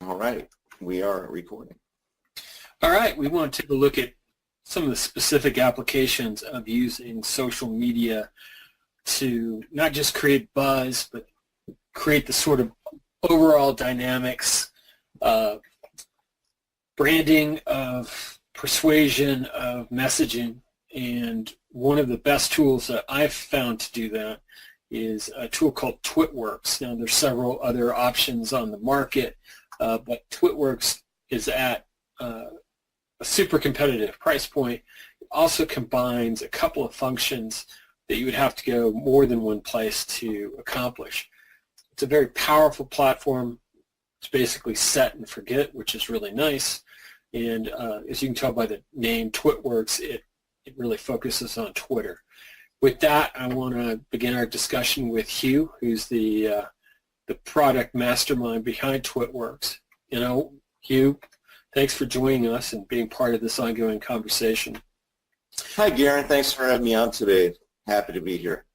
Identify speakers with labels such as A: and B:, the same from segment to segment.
A: All right, we are recording.
B: All right, we want to take a look at some of the specific applications of using social media to not just create buzz, but create the sort of overall dynamics, branding, of persuasion, of messaging. And one of the best tools that I've found to do that is a tool called TwitWorks. Now, there's several other options on the market, but TwitWorks is at a super competitive price point. It also combines a couple of functions that you would have to go more than one place to accomplish. It's a very powerful platform. It's basically set and forget, which is really nice. And as you can tell by the name TwitWorks, it really focuses on Twitter. With that, I want to begin our discussion with Hugh, who's the product mastermind behind TwitWorks. Hugh, thanks for joining us and being part of this ongoing conversation.
A: Hi, Garen. Thanks for having me on today. Happy to be here.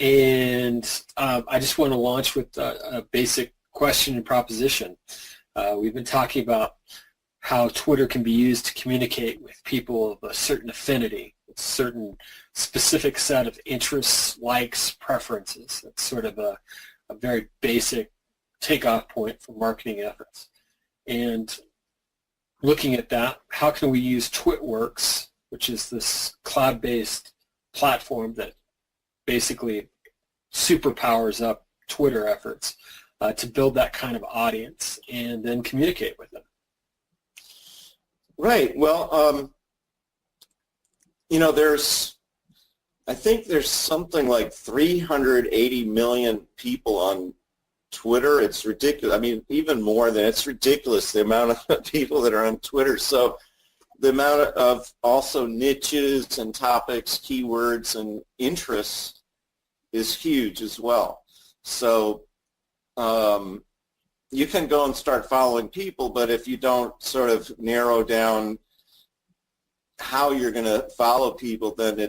B: And I just want to launch with a basic question and proposition. We've been talking about how Twitter can be used to communicate with people of a certain affinity, a certain specific set of interests, likes, preferences. That's sort of a very basic takeoff point for marketing efforts. And looking at that, how can we use TwitWorks, which is this cloud-based platform that basically superpowers up Twitter efforts, to build that kind of audience and then communicate with them?
A: Right. Well, I think there's something like 380 million people on Twitter. It's ridiculous. I mean, even more than it's ridiculous, the amount of people that are on Twitter. So the amount of also niches and topics, keywords, and interests is huge as well. So you can go and start following people, but if you don't sort of narrow down how you're going to follow people, then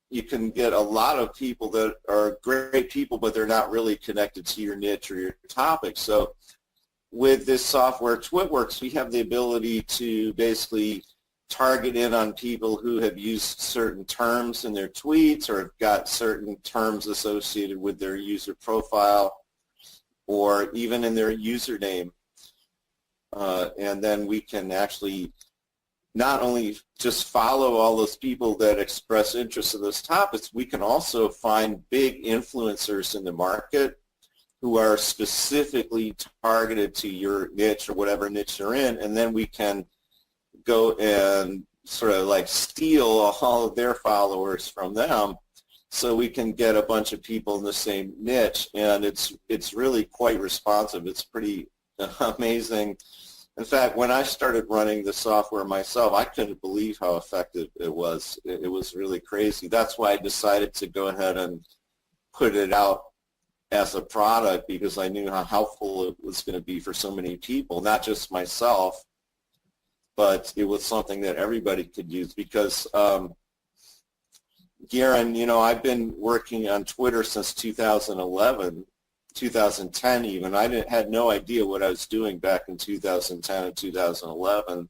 A: you can get a lot of people that are great people, but they're not really connected to your niche or your topic. So with this software, TwitWorks, we have the ability to basically target in on people who have used certain terms in their tweets or have got certain terms associated with their user profile or even in their username. And then we can actually not only just follow all those people that express interest in those topics, we can also find big influencers in the market who are specifically targeted to your niche or whatever niche you're in, and then we can go and sort of like steal all of their followers from them so we can get a bunch of people in the same niche, and it's really quite responsive. It's pretty amazing. In fact, when I started running the software myself, I couldn't believe how effective it was. It was really crazy. That's why I decided to go ahead and put it out as a product, because I knew how helpful it was going to be for so many people, not just myself, but it was something that everybody could use. Because, Garen, I've been working on Twitter since 2011. 2010 even. I had no idea what I was doing back in 2010 and 2011.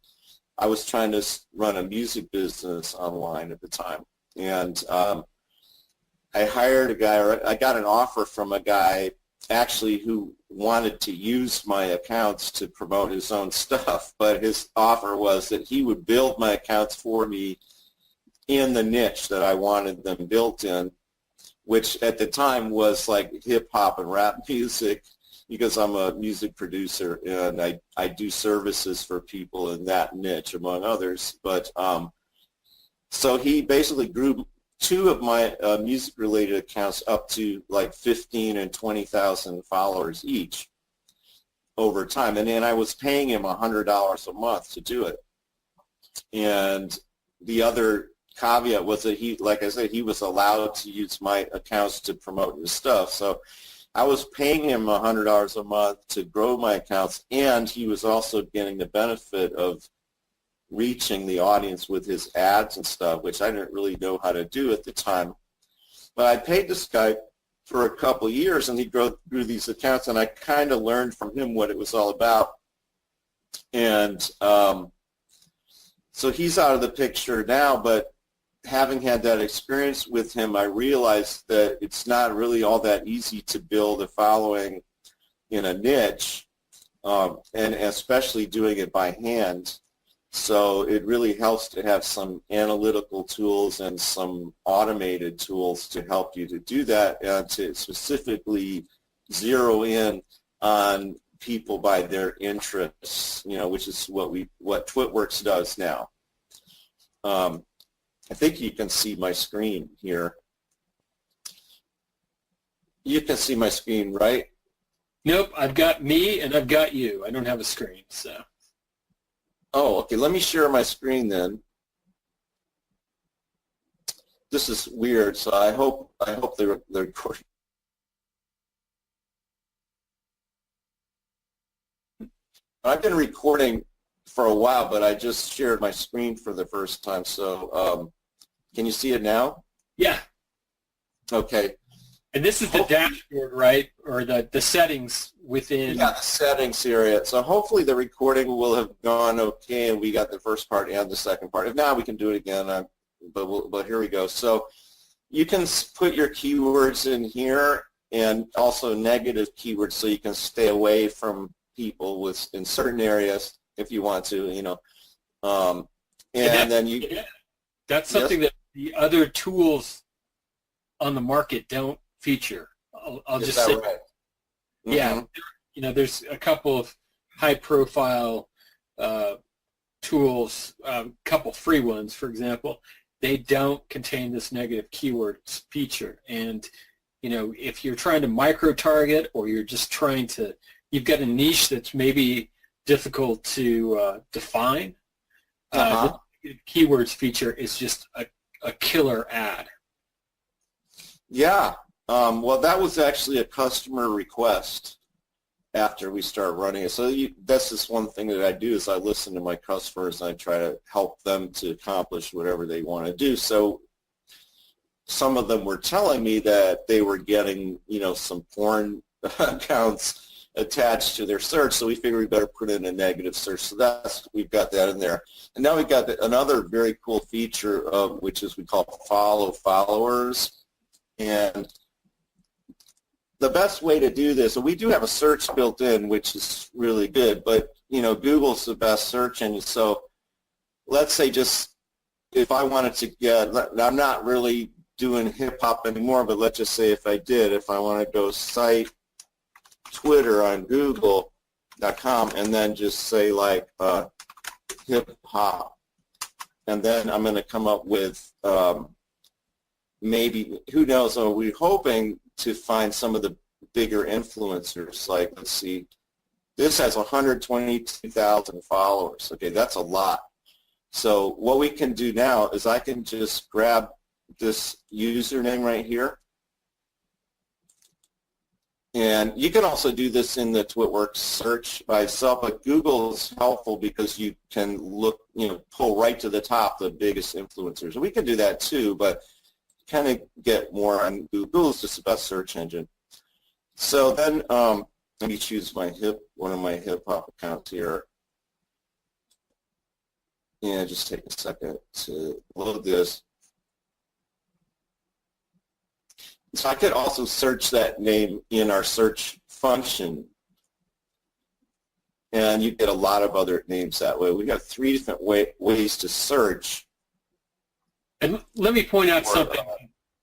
A: I was trying to run a music business online at the time. And I hired a guy, or I got an offer from a guy actually who wanted to use my accounts to promote his own stuff, but his offer was that he would build my accounts for me in the niche that I wanted them built in, which at the time was like hip-hop and rap music, because I'm a music producer and I do services for people in that niche, among others. But so he basically grew two of my music-related accounts up to like 15 and 20,000 followers each over time. And then I was paying him $100 a month to do it. And the other caveat was that he, like I said, he was allowed to use my accounts to promote his stuff. So I was paying him $100 a month to grow my accounts, and he was also getting the benefit of reaching the audience with his ads and stuff, which I didn't really know how to do at the time. But I paid this guy for a couple of years, and he grew these accounts, and I kind of learned from him what it was all about. And so he's out of the picture now, but having had that experience with him, I realized that it's not really all that easy to build a following in a niche, and especially doing it by hand. So it really helps to have some analytical tools and some automated tools to help you to do that, and to specifically zero in on people by their interests, which is what TwitWorks does now. I think you can see my screen here. You can see my screen, right?
B: Nope, I've got me and I've got you. I don't have a screen, so.
A: Oh, okay. Let me share my screen then. This is weird, so I hope they're recording. I've been recording for a while, but I just shared my screen for the first time. So can you see it now?
B: Yeah.
A: Okay.
B: And this is the dashboard, right? Or the settings within.
A: Yeah, the settings area. So hopefully the recording will have gone okay, and we got the first part and the second part. If not, we can do it again. But here we go. So you can put your keywords in here, and also negative keywords, so you can stay away from people in certain areas if you want to, and then you.
B: That's something that the other tools on the market don't feature. I'll just say,
A: right?
B: Yeah, there's a couple of high-profile tools, a couple free ones, for example. They don't contain this negative keywords feature, and if you're trying to micro-target, or you're just trying to, you've got a niche that's maybe difficult to define. The keywords feature is just a killer ad.
A: Yeah. Well, that was actually a customer request after we start running it. So that's just one thing that I do, is I listen to my customers and I try to help them to accomplish whatever they want to do. So some of them were telling me that they were getting, some porn accounts attached to their search, so we figured we better put in a negative search. So we've got that in there. And now we've got another very cool feature, which is we call follow followers. And the best way to do this, and we do have a search built in, which is really good, but Google's the best search engine. So let's say just if I wanted to get, I'm not really doing hip hop anymore, but let's just say if I want to go site Twitter on Google.com, and then just say like hip hop, and then I'm going to come up with maybe, who knows, are we hoping to find some of the bigger influencers? Like, let's see, this has 122,000 followers. Okay, that's a lot. So what we can do now is I can just grab this username right here. And you can also do this in the TwitWorks search by itself, but Google is helpful because you can look, pull right to the top the biggest influencers. And we can do that too, but kind of get more on Google. Google's just the best search engine. So then let me choose one of my hip hop accounts here. And just take a second to load this. So I could also search that name in our search function, and you get a lot of other names that way. We've got 3 different ways to search.
B: And let me point out something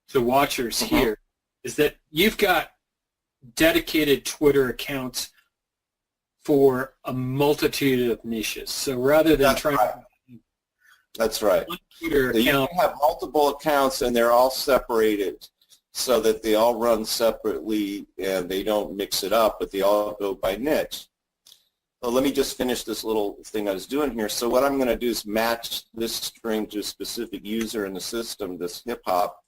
B: to watchers here, is that you've got dedicated Twitter accounts for a multitude of niches. So rather than
A: That's right.
B: Twitter
A: So you can have multiple accounts, and they're all separated, so that they all run separately and they don't mix it up, but they all go by niche. So let me just finish this little thing I was doing here. So what I'm going to do is match this string to a specific user in the system, this hip hop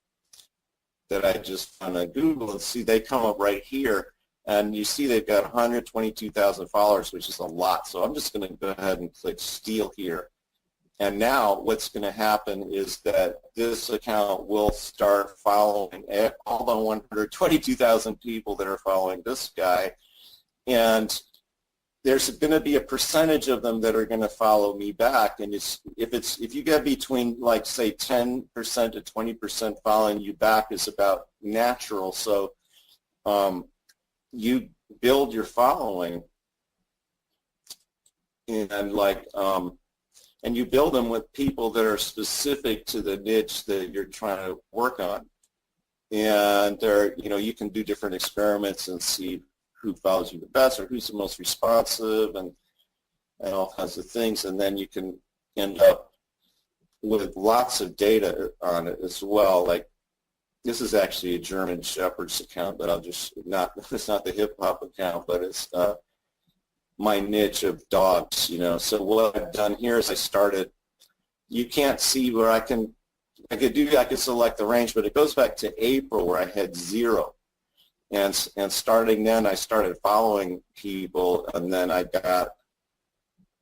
A: that I just found on Google, and see they come up right here. And you see they've got 122,000 followers, which is a lot. So I'm just going to go ahead and click steal here. And now what's going to happen is that this account will start following all the 122,000 people that are following this guy. And there's going to be a percentage of them that are going to follow me back. And if you get between, like, say, 10% to 20% following you back is about natural. So you build your following and and you build them with people that are specific to the niche that you're trying to work on. And you can do different experiments and see who follows you the best or who's the most responsive and all kinds of things. And then you can end up with lots of data on it as well. Like, this is actually a German Shepherd's account, but it's not the hip hop account, but it's my niche of dogs, So what I've done here is you can't see where I could select the range, but it goes back to April where I had 0. And starting then, I started following people, and then I got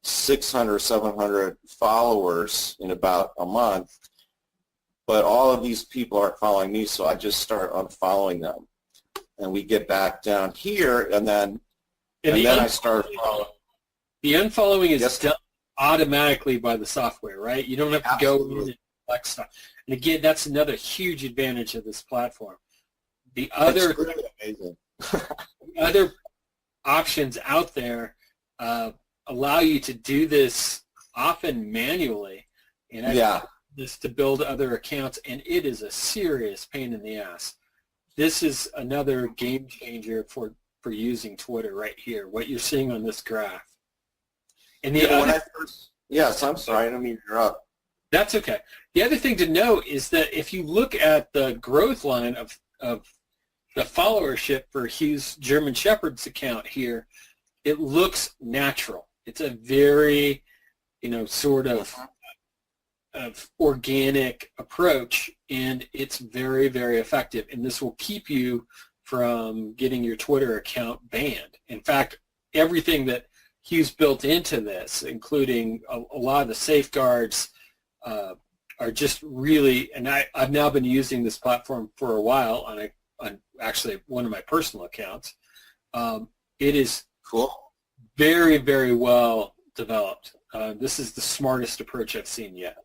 A: 600, 700 followers in about a month. But all of these people aren't following me, so I just start unfollowing them. And we get back down here, and then I start following.
B: The unfollowing is
A: Yes.
B: done automatically by the software, right? You don't have to go in and select stuff. And again, that's another huge advantage of this platform. The other
A: It's really amazing.
B: other options out there allow you to do this often manually, and I've done this to build other accounts, and it is a serious pain in the ass. This is another game changer for using Twitter right here, what you're seeing on this graph. And
A: Yes, I'm sorry, I don't mean to interrupt.
B: That's okay. The other thing to note is that if you look at the growth line of the followership for Hugh's German Shepherd's account here, it looks natural. It's a very, sort of organic approach, and it's very, very effective. And this will keep you from getting your Twitter account banned. In fact, everything that Hugh's built into this, including a lot of the safeguards, are just really, and I've now been using this platform for a while on actually one of my personal accounts. It is
A: cool,
B: very, very well developed. This is the smartest approach I've seen yet.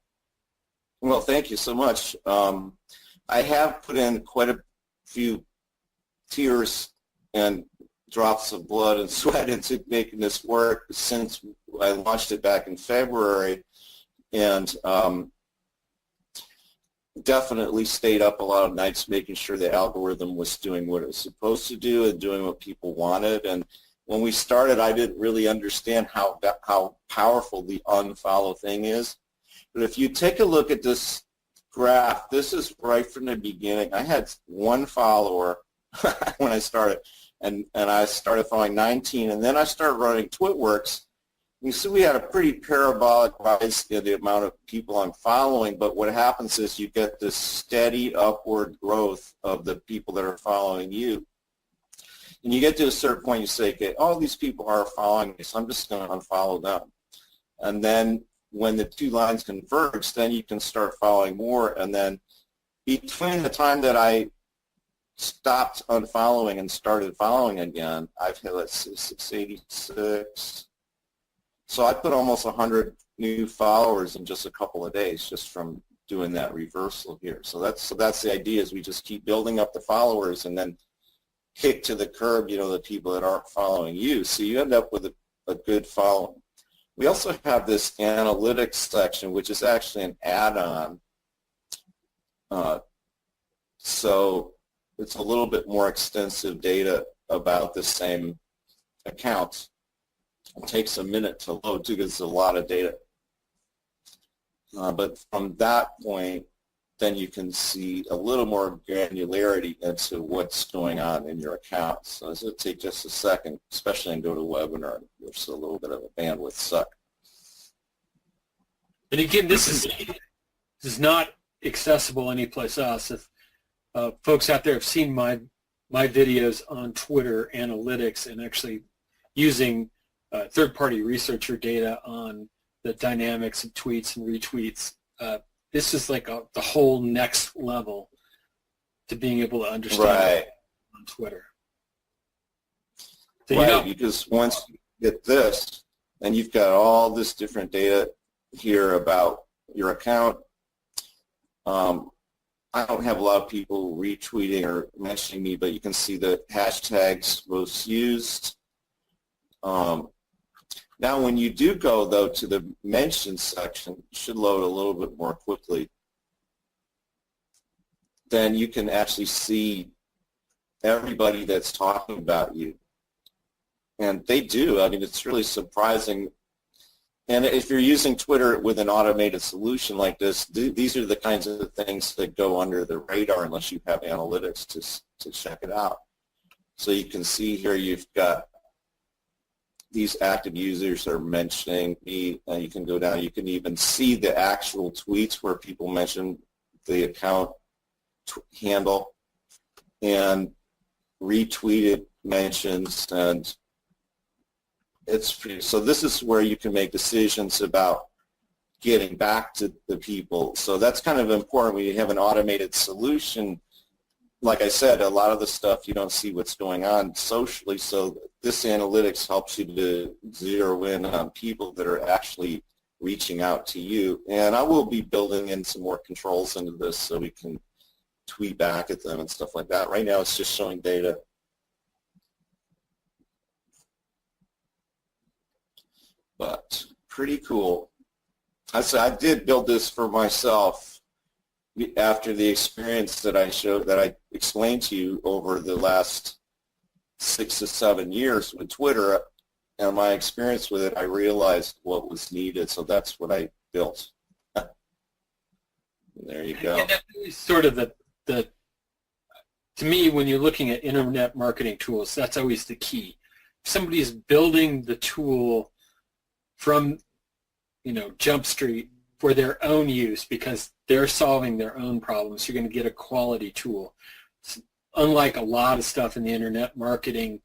A: Well, thank you so much. I have put in quite a few tears and drops of blood and sweat into making this work since I launched it back in February, and definitely stayed up a lot of nights making sure the algorithm was doing what it was supposed to do and doing what people wanted. And when we started, I didn't really understand how powerful the unfollow thing is. But if you take a look at this graph, this is right from the beginning. I had 1 follower when I started, and I started following 19, and then I started running TwitWorks. You see we had a pretty parabolic rise in the amount of people I'm following, but what happens is you get this steady upward growth of the people that are following you. And you get to a certain point, you say, okay, all these people are following me, so I'm just going to unfollow them. And then when the two lines converge, then you can start following more. And then between the time that I stopped unfollowing and started following again, I've hit, let's see, 686. So I put almost 100 new followers in just a couple of days just from doing that reversal here. So that's the idea, is we just keep building up the followers and then kick to the curb, the people that aren't following you. So you end up with a good following. We also have this analytics section, which is actually an add-on. So it's a little bit more extensive data about the same account. It takes a minute to load too, because it's a lot of data. But from that point, then you can see a little more granularity into what's going on in your account. So this will take just a second, especially in GoToWebinar. There's a little bit of a bandwidth suck.
B: And again, this is not accessible anyplace else. If folks out there have seen my videos on Twitter analytics and actually using third-party researcher data on the dynamics of tweets and retweets. This is like the whole next level to being able to understand
A: Right.
B: on Twitter. So,
A: Right, because once you get this, then you've got all this different data here about your account. I don't have a lot of people retweeting or mentioning me, but you can see the hashtags most used. Now, when you do go, though, to the mention section, it should load a little bit more quickly. Then you can actually see everybody that's talking about you. And they do. I mean, it's really surprising. And if you're using Twitter with an automated solution like this, these are the kinds of things that go under the radar unless you have analytics to check it out. So you can see here you've got these active users are mentioning me. You can go down. You can even see the actual tweets where people mention the account handle and retweeted mentions, and so this is where you can make decisions about getting back to the people. So that's kind of important when you have an automated solution. Like I said, a lot of the stuff you don't see what's going on socially, so this analytics helps you to zero in on people that are actually reaching out to you. And I will be building in some more controls into this so we can tweet back at them and stuff like that. Right now it's just showing data. But pretty cool. I did build this for myself after the experience that I explained to you over the last 6 to 7 years with Twitter, and my experience with it, I realized what was needed, so that's what I built. There you go.
B: And that's sort of the to me, when you're looking at internet marketing tools, that's always the key. If somebody is building the tool from, Jump Street for their own use because they're solving their own problems, you're going to get a quality tool. It's unlike a lot of stuff in the internet marketing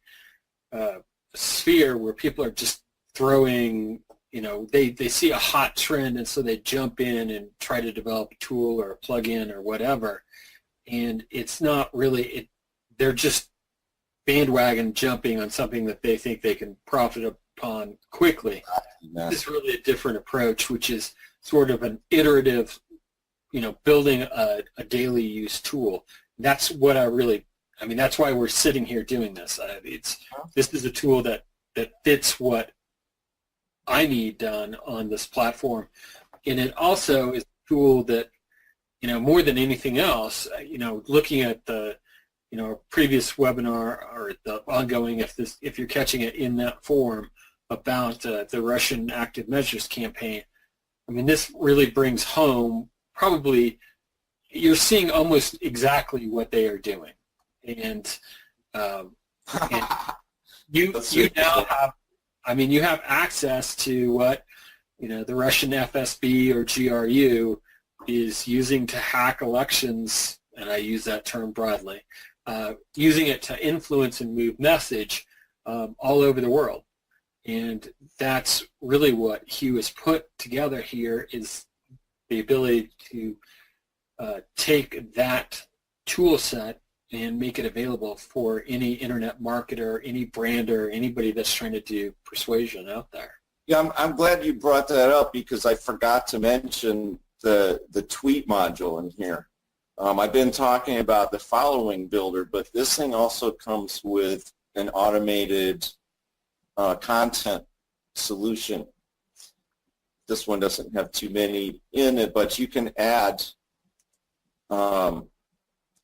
B: sphere where people are just throwing, they see a hot trend and so they jump in and try to develop a tool or a plugin or whatever. And it's not really, they're just bandwagon jumping on something that they think they can profit upon quickly. This is really a different approach, which is sort of an iterative, building a daily use tool. That's what that's why we're sitting here doing this. This is a tool that fits what I need done on this platform. And it also is a tool that, more than anything else, looking at the, previous webinar or the ongoing, if you're catching it in that form about the Russian active measures campaign, this really brings home probably, you're seeing almost exactly what they are doing. And you now have, you have access to what, the Russian FSB or GRU is using to hack elections, and I use that term broadly, using it to influence and move message all over the world. And that's really what Hugh has put together here, is the ability to take that tool set and make it available for any internet marketer, any brander, anybody that's trying to do persuasion out there.
A: Yeah, I'm glad you brought that up because I forgot to mention the tweet module in here. I've been talking about the following builder, but this thing also comes with an automated content solution. This one doesn't have too many in it, but you can add a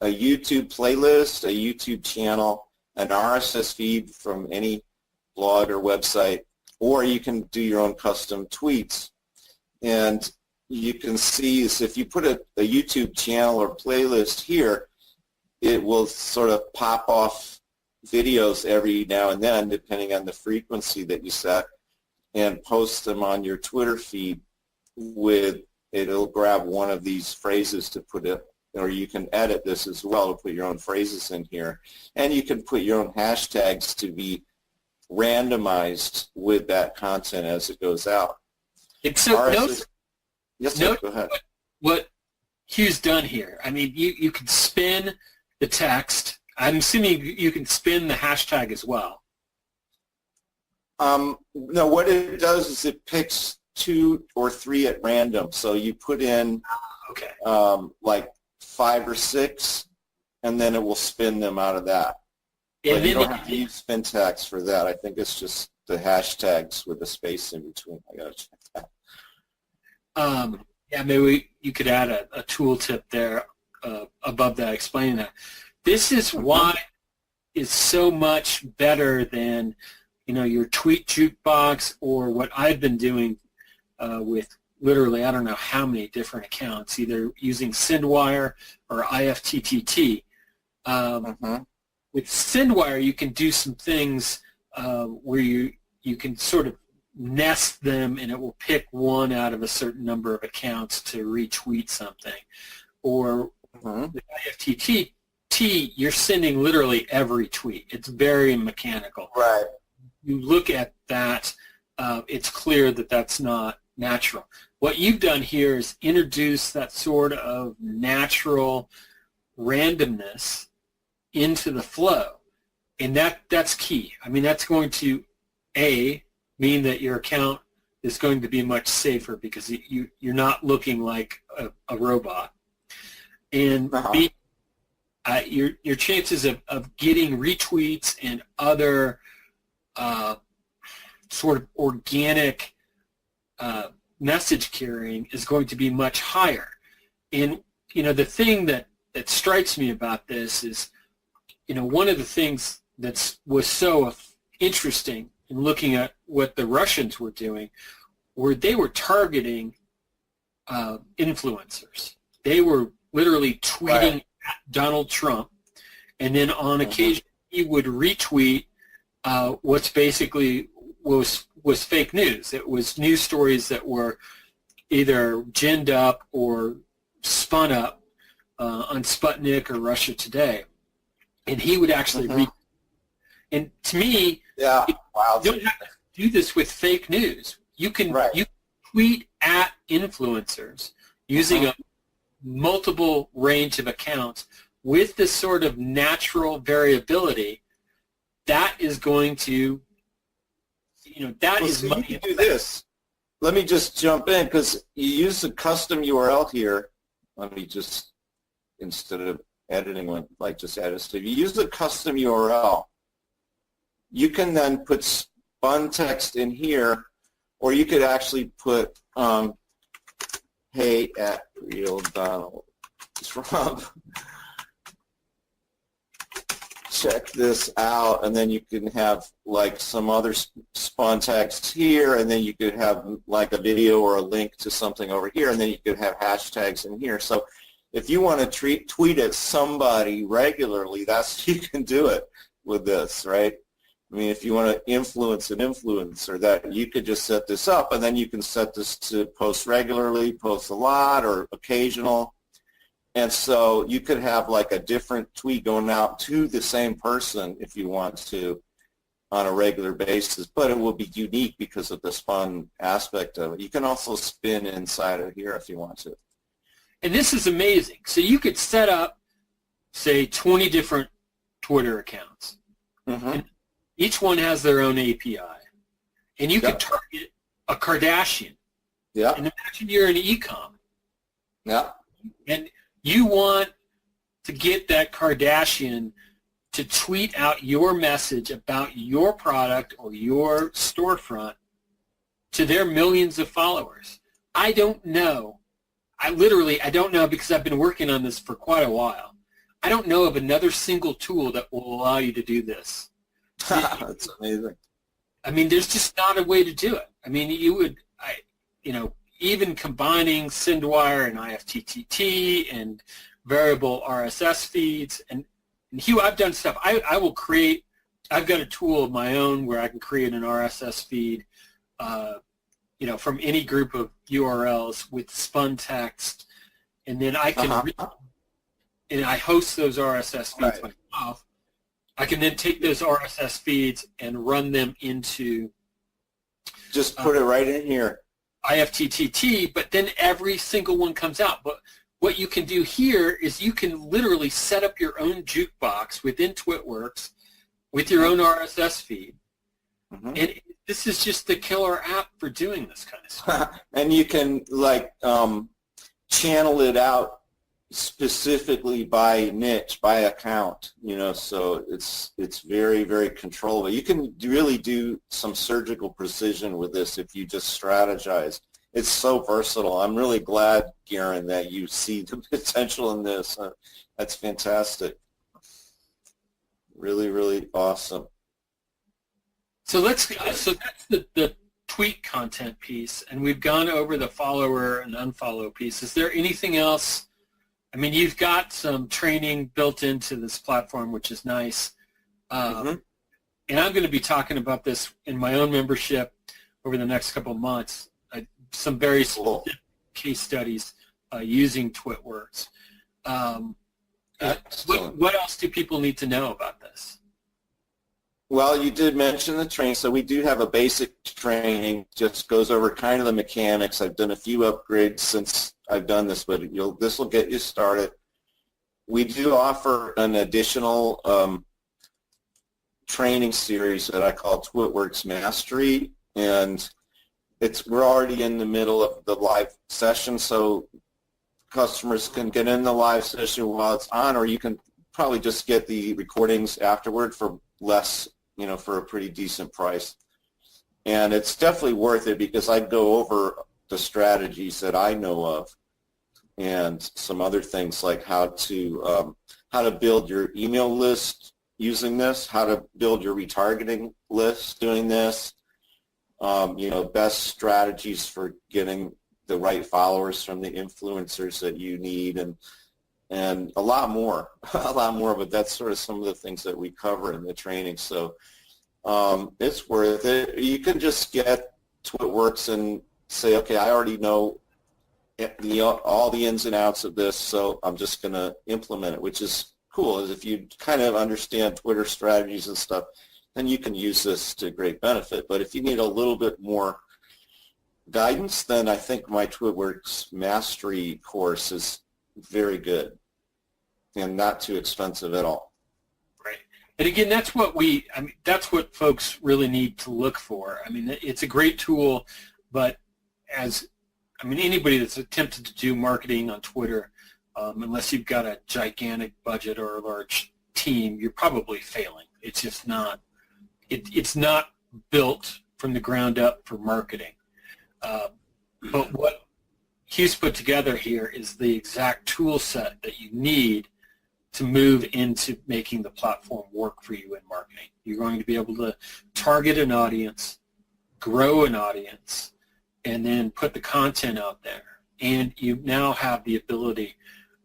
A: YouTube playlist, a YouTube channel, an RSS feed from any blog or website, or you can do your own custom tweets. And you can see is if you put a YouTube channel or playlist here, it will sort of pop off videos every now and then, depending on the frequency that you set, and post them on your Twitter feed it'll grab one of these phrases to put it, or you can edit this as well to put your own phrases in here. And you can put your own hashtags to be randomized with that content as it goes out.
B: And so
A: RSS. Yes, sir.
B: note
A: Go ahead.
B: what Hugh's done here. I mean, you can spin the text. I'm assuming you can spin the hashtag as well.
A: No, what it does is it picks 2 or 3 at random. So you put in
B: Okay.
A: like 5 or 6, and then it will spin them out of that.
B: And
A: But you
B: then
A: don't have to use Spintax for that. I think it's just the hashtags with the space in between. I gotta check that.
B: yeah, maybe you could add a tooltip there above that explaining that. This is why it's so much better than, your tweet jukebox or what I've been doing with literally I don't know how many different accounts, either using SendWire or IFTTT. With SendWire, you can do some things where you can sort of nest them, and it will pick one out of a certain number of accounts to retweet something. Or with IFTTT, you're sending literally every tweet. It's very mechanical.
A: Right.
B: You look at that, it's clear that that's not natural. What you've done here is introduce that sort of natural randomness into the flow, and that's key. I mean, that's going to mean that your account is going to be much safer because you're not looking like a robot, and B, your chances of getting retweets and other sort of organic message carrying is going to be much higher. And the thing that strikes me about this is, one of the things that was so interesting in looking at what the Russians were doing, were they were targeting influencers. They were literally tweeting at Donald Trump, and then on occasion he would retweet what's basically was fake news. It was news stories that were either ginned up or spun up on Sputnik or Russia Today. And he would actually read. And to me, you don't have to do this with fake news. You can you tweet at influencers using a multiple range of accounts with this sort of natural variability. That is going to, that is
A: so
B: money.
A: You can do this. Let me just jump in because you use the custom URL here. Let me just, instead of editing one, like just add it. So if you use the custom URL, you can then put spun text in here, or you could actually put hey at real Donald Trump. Check this out, and then you can have like some other spun text here, and then you could have like a video or a link to something over here, and then you could have hashtags in here. So if you want to tweet at somebody regularly, you can do it with this, right? I mean, if you want to influence an influencer, that you could just set this up, and then you can set this to post regularly, post a lot, or occasional. And so you could have like a different tweet going out to the same person if you want to on a regular basis, but it will be unique because of the spun aspect of it. You can also spin inside of here if you want to.
B: And this is amazing. So you could set up, say, 20 different Twitter accounts. And each one has their own API. And you could target a Kardashian. And imagine you're in e-com. And you want to get that Kardashian to tweet out your message about your product or your storefront to their millions of followers. I don't know. I don't know because I've been working on this for quite a while. I don't know of another single tool that will allow you to do this.
A: That's amazing.
B: I mean, there's just not a way to do it. I mean, even combining SendWire and IFTTT and variable RSS feeds. And Hugh, I've done stuff. I've got a tool of my own where I can create an RSS feed, from any group of URLs with spun text. And then I can, and I host those RSS feeds myself. I can then take those RSS feeds and run them into.
A: Just put it right in here.
B: IFTTT, but then every single one comes out. But what you can do here is you can literally set up your own jukebox within TwitWorks with your own RSS feed. And this is just the killer app for doing this kind of stuff.
A: And you can channel it out specifically by niche, by account, so it's very, very controllable. You can really do some surgical precision with this if you just strategize. It's so versatile. I'm really glad, Garen, that you see the potential in this. That's fantastic. Really, really awesome.
B: So that's the tweet content piece, and we've gone over the follower and unfollow piece. Is there anything else? I mean, you've got some training built into this platform, which is nice. And I'm going to be talking about this in my own membership over the next couple of months. Some very specific case studies using TwitWorks. What else do people need to know about this?
A: Well, you did mention the training, so we do have a basic training, just goes over kind of the mechanics. I've done a few upgrades since I've done this, but this will get you started. We do offer an additional training series that I call TwitWorks Mastery, and we're already in the middle of the live session, so customers can get in the live session while it's on, or you can probably just get the recordings afterward for less, for a pretty decent price. And it's definitely worth it because I go over the strategies that I know of and some other things like how to build your email list using this, how to build your retargeting list doing this, best strategies for getting the right followers from the influencers that you need, and a lot more, but that's sort of some of the things that we cover in the training. So it's worth it. You can just get TwitWorks and say, okay, I already know all the ins and outs of this, so I'm just going to implement it, which is cool. Is if you kind of understand Twitter strategies and stuff, then you can use this to great benefit. But if you need a little bit more guidance, then I think my TwitWorks Mastery course is very good and not too expensive at all.
B: Right. And again, that's what folks really need to look for. I mean, it's a great tool, but anybody that's attempted to do marketing on Twitter, unless you've got a gigantic budget or a large team, you're probably failing. It's just not. It's not built from the ground up for marketing. But what Hugh's put together here is the exact tool set that you need to move into making the platform work for you in marketing. You're going to be able to target an audience, grow an audience, and then put the content out there. And you now have the ability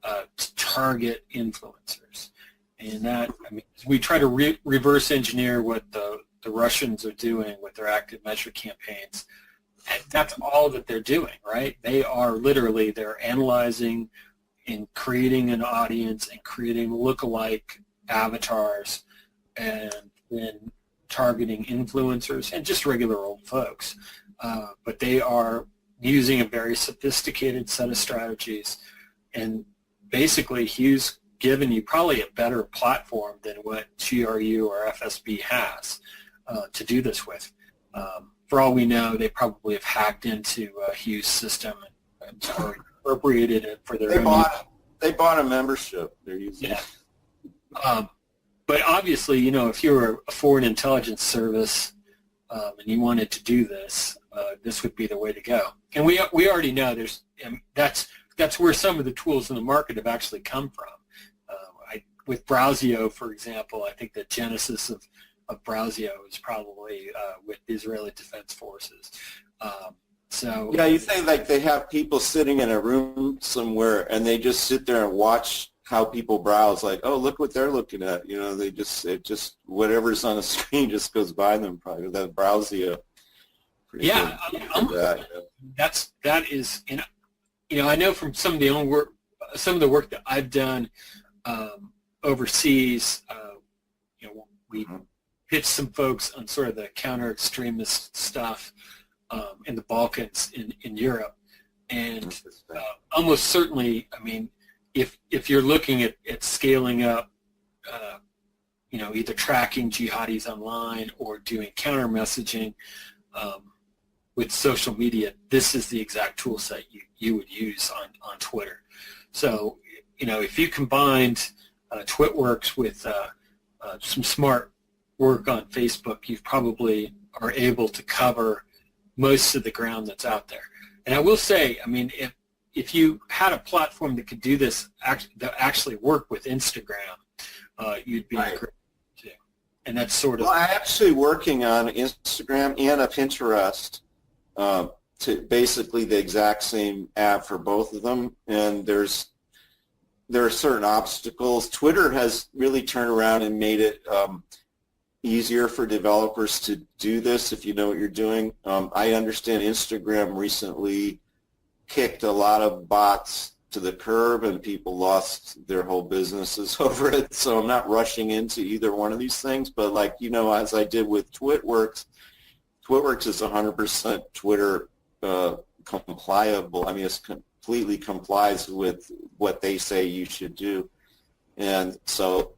B: to target influencers. And that, we try to reverse engineer what the Russians are doing with their active measure campaigns. That's all that they're doing, right? They're analyzing and creating an audience and creating lookalike avatars and then targeting influencers and just regular old folks. But they are using a very sophisticated set of strategies, and basically Hugh's given you probably a better platform than what GRU or FSB has to do this with. For all we know, they probably have hacked into Hugh's system and appropriated it for their own use.
A: They bought a membership. They're using it.
B: But obviously, if you're a foreign intelligence service and you wanted to do this, this would be the way to go. And we already know that's where some of the tools in the market have actually come from. With Browsio, for example, I think the genesis of Browsio is probably with the Israeli Defense Forces. Yeah,
A: you think like they have people sitting in a room somewhere and they just sit there and watch how people browse, like, oh, look what they're looking at. They just whatever's on the screen just goes by them. Probably that Browsio.
B: That is, I know from some of the work that I've done overseas. We pitched some folks on sort of the counter-extremist stuff in the Balkans in Europe. And almost certainly, I mean, if you're looking at scaling up, either tracking jihadis online or doing counter messaging with social media, this is the exact tool set you would use on Twitter. So, if you combined TwitWorks with some smart work on Facebook, you probably are able to cover most of the ground that's out there. And I will say, I mean, if you had a platform that could do this, that actually work with Instagram, you'd be great too. And that's sort of.
A: Well, I'm actually working on Instagram and a Pinterest, to basically the exact same app for both of them. And there are certain obstacles. Twitter has really turned around and made it easier for developers to do this if you know what you're doing. I understand Instagram recently kicked a lot of bots to the curb and people lost their whole businesses over it. So I'm not rushing into either one of these things, but as I did with TwitWorks is 100% Twitter compliable. I mean, it's completely complies with what they say you should do. And so,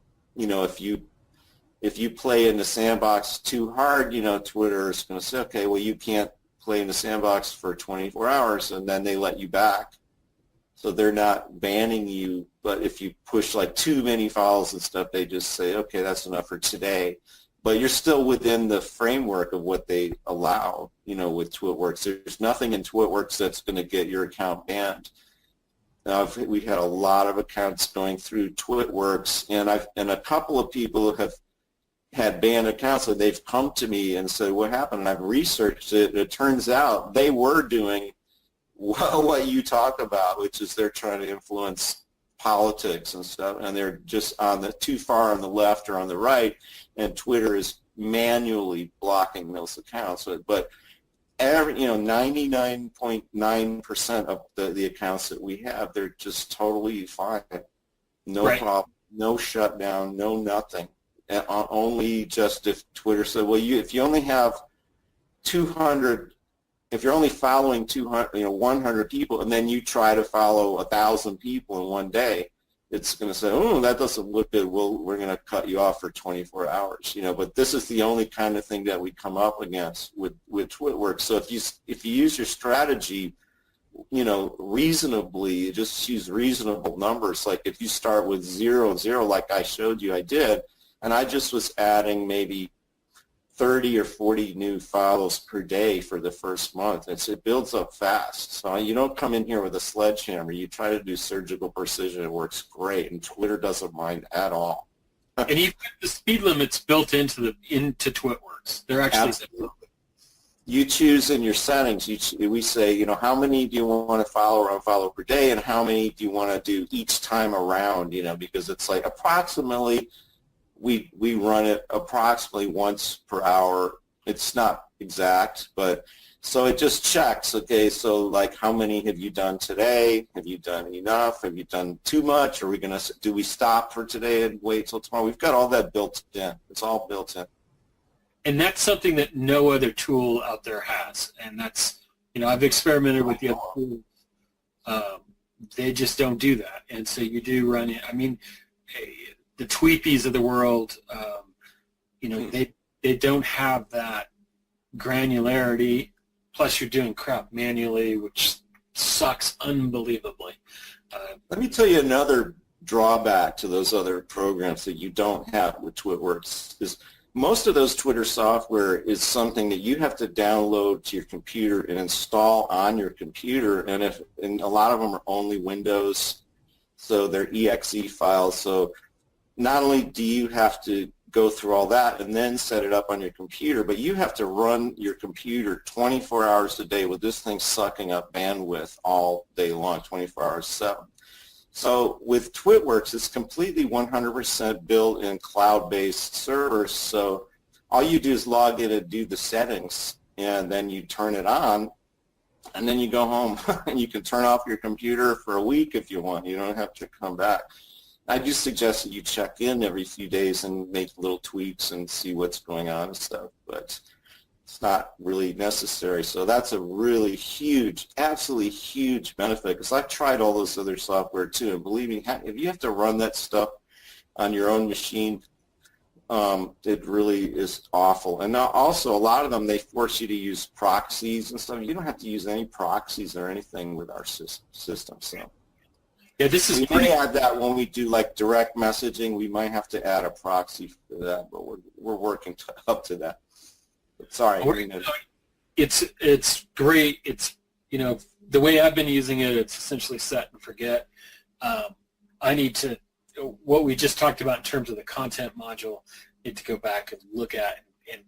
A: if you play in the sandbox too hard, Twitter is going to say, okay, well, you can't play in the sandbox for 24 hours, and then they let you back. So they're not banning you, but if you push too many files and stuff, they just say, okay, that's enough for today. But you're still within the framework of what they allow, with TwitWorks. There's nothing in TwitWorks that's going to get your account banned. We've had a lot of accounts going through TwitWorks, and a couple of people have had banned accounts, and they've come to me and said, what happened? And I've researched it, and it turns out they were doing what you talk about, which is they're trying to influence politics and stuff, and they're just too far on the left or on the right, and Twitter is manually blocking those accounts. But 99.9% of the accounts that we have, they're just totally fine. No problem, no shutdown, no nothing. And only just if Twitter said, well, if you only have 200, if you're only following 100 people, and then you try to follow 1,000 people in one day, it's going to say, oh, that doesn't look good. Well, we're going to cut you off for 24 hours. But this is the only kind of thing that we come up against with TwitWorks. So if you use your strategy, reasonably, just use reasonable numbers. Like if you start with 0, like I showed you, I did, and I just was adding maybe 30 or 40 new follows per day for the first month. It builds up fast. So you don't come in here with a sledgehammer. You try to do surgical precision. It works great, and Twitter doesn't mind at all.
B: And even the speed limits built into TwitWorks. They're actually
A: absolutely. You choose in your settings. We say, how many do you want to follow or unfollow per day, and how many do you want to do each time around? Because it's like approximately. We run it approximately once per hour. It's not exact, but so it just checks, okay, so how many have you done today? Have you done enough? Have you done too much? Do we stop for today and wait till tomorrow? We've got all that built in. It's all built in.
B: And that's something that no other tool out there has. And that's, I've experimented with the other tools. They just don't do that. And so you do run it. I mean, the Tweepies of the world, they don't have that granularity. Plus, you're doing crap manually, which sucks unbelievably.
A: Let me tell you another drawback to those other programs that you don't have with TwitWorks is most of those Twitter software is something that you have to download to your computer and install on your computer, and a lot of them are only Windows, so they're exe files. So not only do you have to go through all that and then set it up on your computer, but you have to run your computer 24 hours a day with this thing sucking up bandwidth all day long, 24 hours 7. So with TwitWorks, it's completely 100% built in cloud-based servers. So all you do is log in and do the settings, and then you turn it on, and then you go home. And you can turn off your computer for a week if you want. You don't have to come back. I just suggest that you check in every few days and make little tweaks and see what's going on and stuff. But it's not really necessary. So that's a really huge, absolutely huge benefit, because I've tried all those other software too, and believe me, if you have to run that stuff on your own machine, it really is awful. And now also, a lot of them, they force you to use proxies and stuff. You don't have to use any proxies or anything with our system. So
B: yeah, this is
A: we may add that when we do like direct messaging. We might have to add a proxy for that, but we're working up to that. But sorry,
B: it's great. It's, you know, the way I've been using it, it's essentially set and forget. I need to, what we just talked about in terms of the content module, need to go back and look at and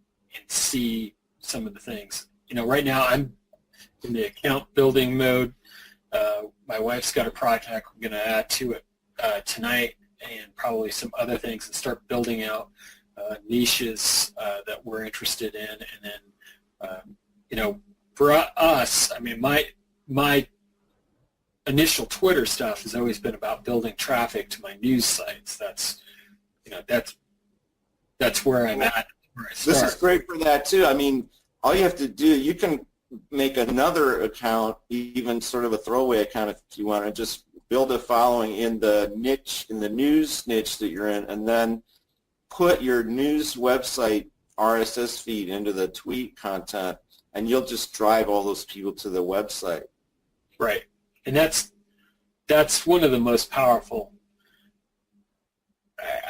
B: see some of the things. You know, right now I'm in the account building mode. My wife's got a project we're going to add to it tonight, and probably some other things, and start building out niches that we're interested in. And then, you know, for us, I mean, my initial Twitter stuff has always been about building traffic to my news sites. That's, you know, that's where I'm at. Where I start.
A: This is great for that too. I mean, all you have to do, you can make another account, even sort of a throwaway account if you want to, just build a following in the niche, in the news niche that you're in, and then put your news website RSS feed into the tweet content, and you'll just drive all those people to the website.
B: Right. And that's one of the most powerful,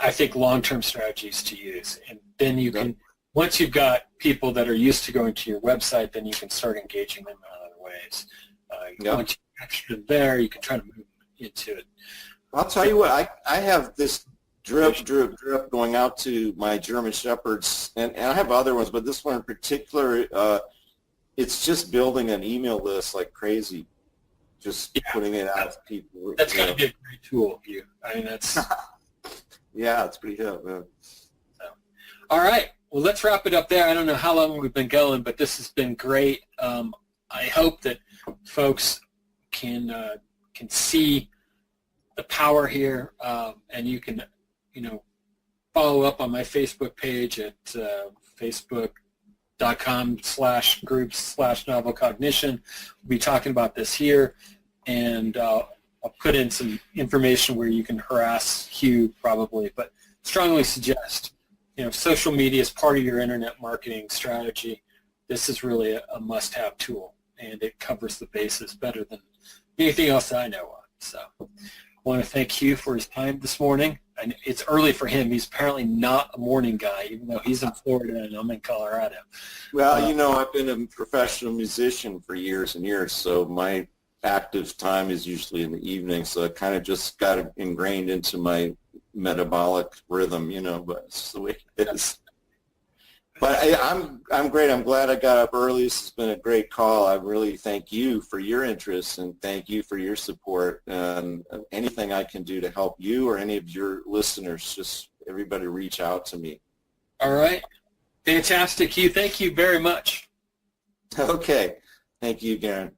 B: I think, long-term strategies to use. And then you can, once you've got people that are used to going to your website, then you can start engaging them in other ways. Once you capture them there, you can try to move into it.
A: I'll tell you what, I have this drip going out to my German Shepherds, and I have other ones, but this one in particular, it's just building an email list like crazy. Just putting it out to people.
B: That's got to be a great tool, you. I mean, that's...
A: Yeah, it's pretty good. So,
B: all right. Well, let's wrap it up there. I don't know how long we've been going, but this has been great. I hope that folks can see the power here, and you can, you know, follow up on my Facebook page at facebook.com/groups/novel-cognition. We'll be talking about this here, and I'll put in some information where you can harass Hugh probably, but strongly suggest, you know, social media is part of your internet marketing strategy. This is really a must-have tool, and it covers the bases better than anything else I know of. So I want to thank Hugh for his time this morning. And it's early for him. He's apparently not a morning guy, even though he's in Florida and I'm in Colorado.
A: Well, you know, I've been a professional musician for years and years, so my active time is usually in the evening, so it kind of just got ingrained into my metabolic rhythm, you know, but it's the way it is. But I'm great. I'm glad I got up early. This has been a great call. I really thank you for your interest, and thank you for your support. And anything I can do to help you or any of your listeners, just everybody reach out to me.
B: All right. Fantastic, Hugh. Thank you very much.
A: Okay. Thank you, Garen.